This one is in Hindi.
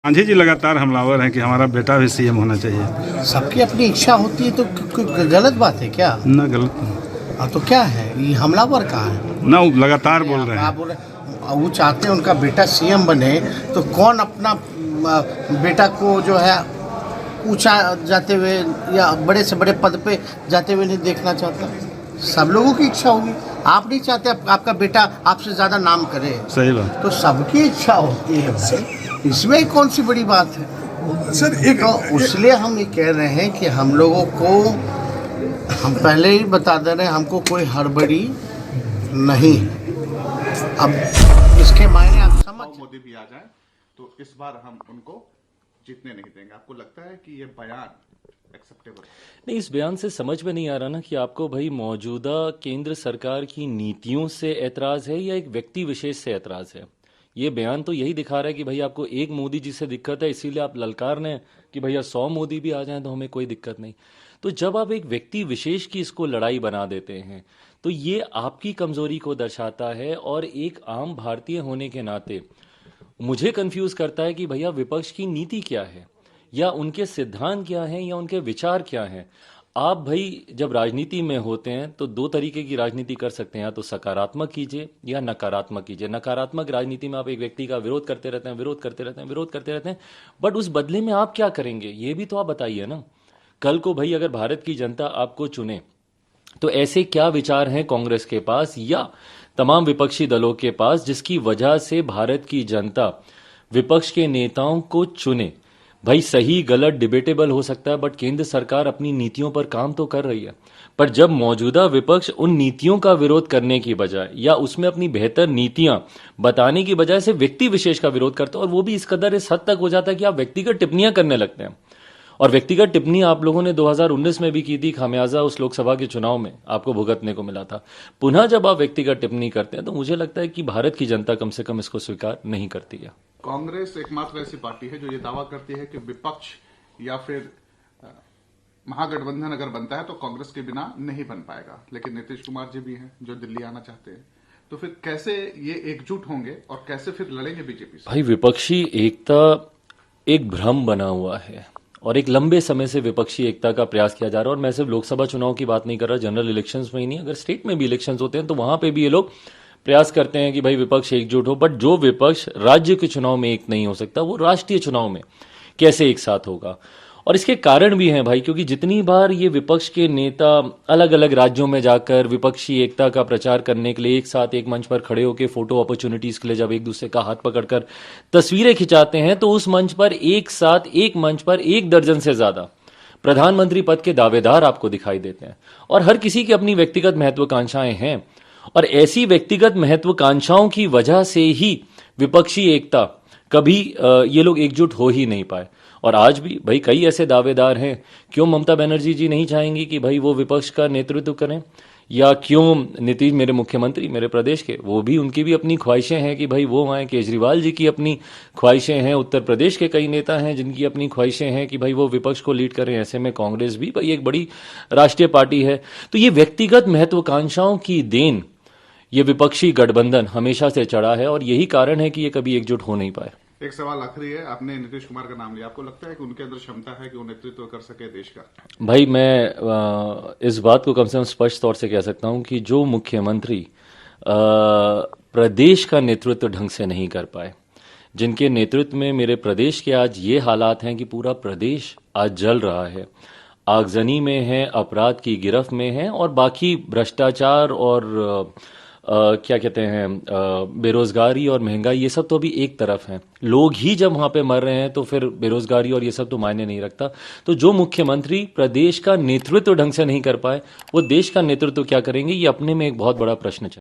गांधी जी लगातार हमलावर हैं कि हमारा बेटा भी सीएम होना चाहिए। सबकी अपनी इच्छा होती है तो गलत बात है क्या? ना गलत नहीं। हाँ तो क्या है ये हमलावर कहाँ है? ना वो लगातार बोल रहे आप हैं। बोल रहे वो चाहते हैं उनका बेटा सीएम बने, तो कौन अपना बेटा को जो है ऊंचा जाते हुए या बड़े से बड़े पद पे जाते हुए नहीं देखना चाहता? सब लोगों की इच्छा होगी। आप नहीं चाहते आपका बेटा आपसे ज़्यादा नाम करे, सही बात। तो सबकी इच्छा होती है भाई, इसमें कौन सी बड़ी बात है सर? एक तो इसलिए हम ये कह रहे हैं कि हम लोगों को, हम पहले ही बता दे रहे हैं, हमको कोई हड़बड़ी नहीं है। अब इसके मायने आप समझ, मोदी भी आ जाए तो इस बार हम उनको जीतने नहीं देंगे। आपको लगता है कि ये बयान एक्सेप्टेबल? नहीं, इस बयान से समझ में नहीं आ रहा ना कि आपको भाई मौजूदा केंद्र सरकार की नीतियों से ऐतराज है या एक व्यक्ति विशेष से ऐतराज है। ये बयान तो यही दिखा रहा है कि भाई आपको एक मोदी जी से दिक्कत है, इसीलिए आप ललकार रहे हैं कि भैया 100 मोदी भी आ जाएं तो हमें कोई दिक्कत नहीं। तो जब आप एक व्यक्ति विशेष की इसको लड़ाई बना देते हैं तो ये आपकी कमजोरी को दर्शाता है। और एक आम भारतीय होने के नाते मुझे कंफ्यूज करता है कि भैया विपक्ष की नीति क्या है, या उनके सिद्धांत क्या हैं, या उनके विचार क्या हैं। आप भाई जब राजनीति में होते हैं तो दो तरीके की राजनीति कर सकते हैं, या तो सकारात्मक कीजिए या नकारात्मक कीजिए। नकारात्मक राजनीति में आप एक व्यक्ति का विरोध करते रहते हैं, विरोध करते रहते हैं, विरोध करते रहते हैं, बट उस बदले में आप क्या करेंगे ये भी तो आप बताइए ना। कल को भाई अगर भारत की जनता आपको चुने तो ऐसे क्या विचार हैं कांग्रेस के पास या तमाम विपक्षी दलों के पास जिसकी वजह से भारत की जनता विपक्ष के नेताओं को चुने। भाई सही गलत डिबेटेबल हो सकता है, बट केंद्र सरकार अपनी नीतियों पर काम तो कर रही है। पर जब मौजूदा विपक्ष उन नीतियों का विरोध करने की बजाय या उसमें अपनी बेहतर नीतियां बताने की बजाय से व्यक्ति विशेष का विरोध करते हैं, और वो भी इस कदर इस हद तक हो जाता है कि आप व्यक्तिगत टिप्पणियां करने लगते हैं। और व्यक्तिगत टिप्पणी आप लोगों ने 2019 में भी की थी, खामियाजा उस लोकसभा के चुनाव में आपको भुगतने को मिला था। पुनः जब आप व्यक्तिगत टिप्पणी करते हैं तो मुझे लगता है कि भारत की जनता कम से कम इसको स्वीकार नहीं करती है। कांग्रेस एकमात्र ऐसी पार्टी है जो ये दावा करती है कि विपक्ष या फिर महागठबंधन अगर बनता है तो कांग्रेस के बिना नहीं बन पाएगा, लेकिन नीतीश कुमार जी भी हैं जो दिल्ली आना चाहते हैं। तो फिर कैसे ये एकजुट होंगे और कैसे फिर लड़ेंगे बीजेपी से? भाई विपक्षी एकता एक भ्रम बना हुआ है और एक लंबे समय से विपक्षी एकता का प्रयास किया जा रहा है। और मैं सिर्फ लोकसभा चुनाव की बात नहीं कर रहा, जनरल इलेक्शंस में ही नहीं, अगर स्टेट में भी इलेक्शंस होते हैं तो वहां पे भी ये लोग प्रयास करते हैं कि भाई विपक्ष एकजुट हो। बट जो विपक्ष राज्य के चुनाव में एक नहीं हो सकता वो राष्ट्रीय चुनाव में कैसे एक साथ होगा। और इसके कारण भी हैं भाई, क्योंकि जितनी बार ये विपक्ष के नेता अलग अलग राज्यों में जाकर विपक्षी एकता का प्रचार करने के लिए एक साथ एक मंच पर खड़े होकर फोटो अपॉर्चुनिटीज के लिए जब एक दूसरे का हाथ पकड़कर तस्वीरें खिंचाते हैं तो उस मंच पर एक साथ एक मंच पर 1 दर्जन से ज्यादा प्रधानमंत्री पद के दावेदार आपको दिखाई देते हैं। और हर किसी की अपनी व्यक्तिगत महत्वाकांक्षाएं हैं, और ऐसी व्यक्तिगत महत्वाकांक्षाओं की वजह से ही विपक्षी एकता कभी ये लोग एकजुट हो ही नहीं पाए। और आज भी भाई कई ऐसे दावेदार हैं, क्यों ममता बनर्जी जी नहीं चाहेंगी कि भाई वो विपक्ष का नेतृत्व करें, या क्यों नीतीश मेरे मुख्यमंत्री मेरे प्रदेश के वो भी उनकी भी अपनी ख्वाहिशें हैं कि भाई वो आए, केजरीवाल जी की अपनी ख्वाहिशें हैं, उत्तर प्रदेश के कई नेता हैं जिनकी अपनी ख्वाहिशें हैं कि भाई वो विपक्ष को लीड करें। ऐसे में कांग्रेस भी भाई एक बड़ी राष्ट्रीय पार्टी है। तो ये व्यक्तिगत महत्वाकांक्षाओं की देन ये विपक्षी गठबंधन हमेशा से चढ़ा है, और यही कारण है कि ये कभी एकजुट हो नहीं पाए। एक सवाल आखिरी है, आपने नीतीश कुमार का नाम लिया, आपको लगता है कि उनके अंदर क्षमता है कि वो नेतृत्व कर सके देश का? भाई मैं इस बात को कम से कम स्पष्ट तौर से कह सकता हूं कि जो मुख्यमंत्री प्रदेश का नेतृत्व ढंग से नहीं कर पाए, जिनके नेतृत्व में मेरे प्रदेश के आज ये हालात हैं कि पूरा प्रदेश आज जल रहा है, आगजनी में है, अपराध की गिरफ्त में है, और बाकी भ्रष्टाचार और क्या कहते हैं बेरोजगारी और महंगाई, ये सब तो अभी एक तरफ है। लोग ही जब वहां पे मर रहे हैं तो फिर बेरोजगारी और ये सब तो मायने नहीं रखता। तो जो मुख्यमंत्री प्रदेश का नेतृत्व ढंग से नहीं कर पाए वो देश का नेतृत्व क्या करेंगे, ये अपने में एक बहुत बड़ा प्रश्न है।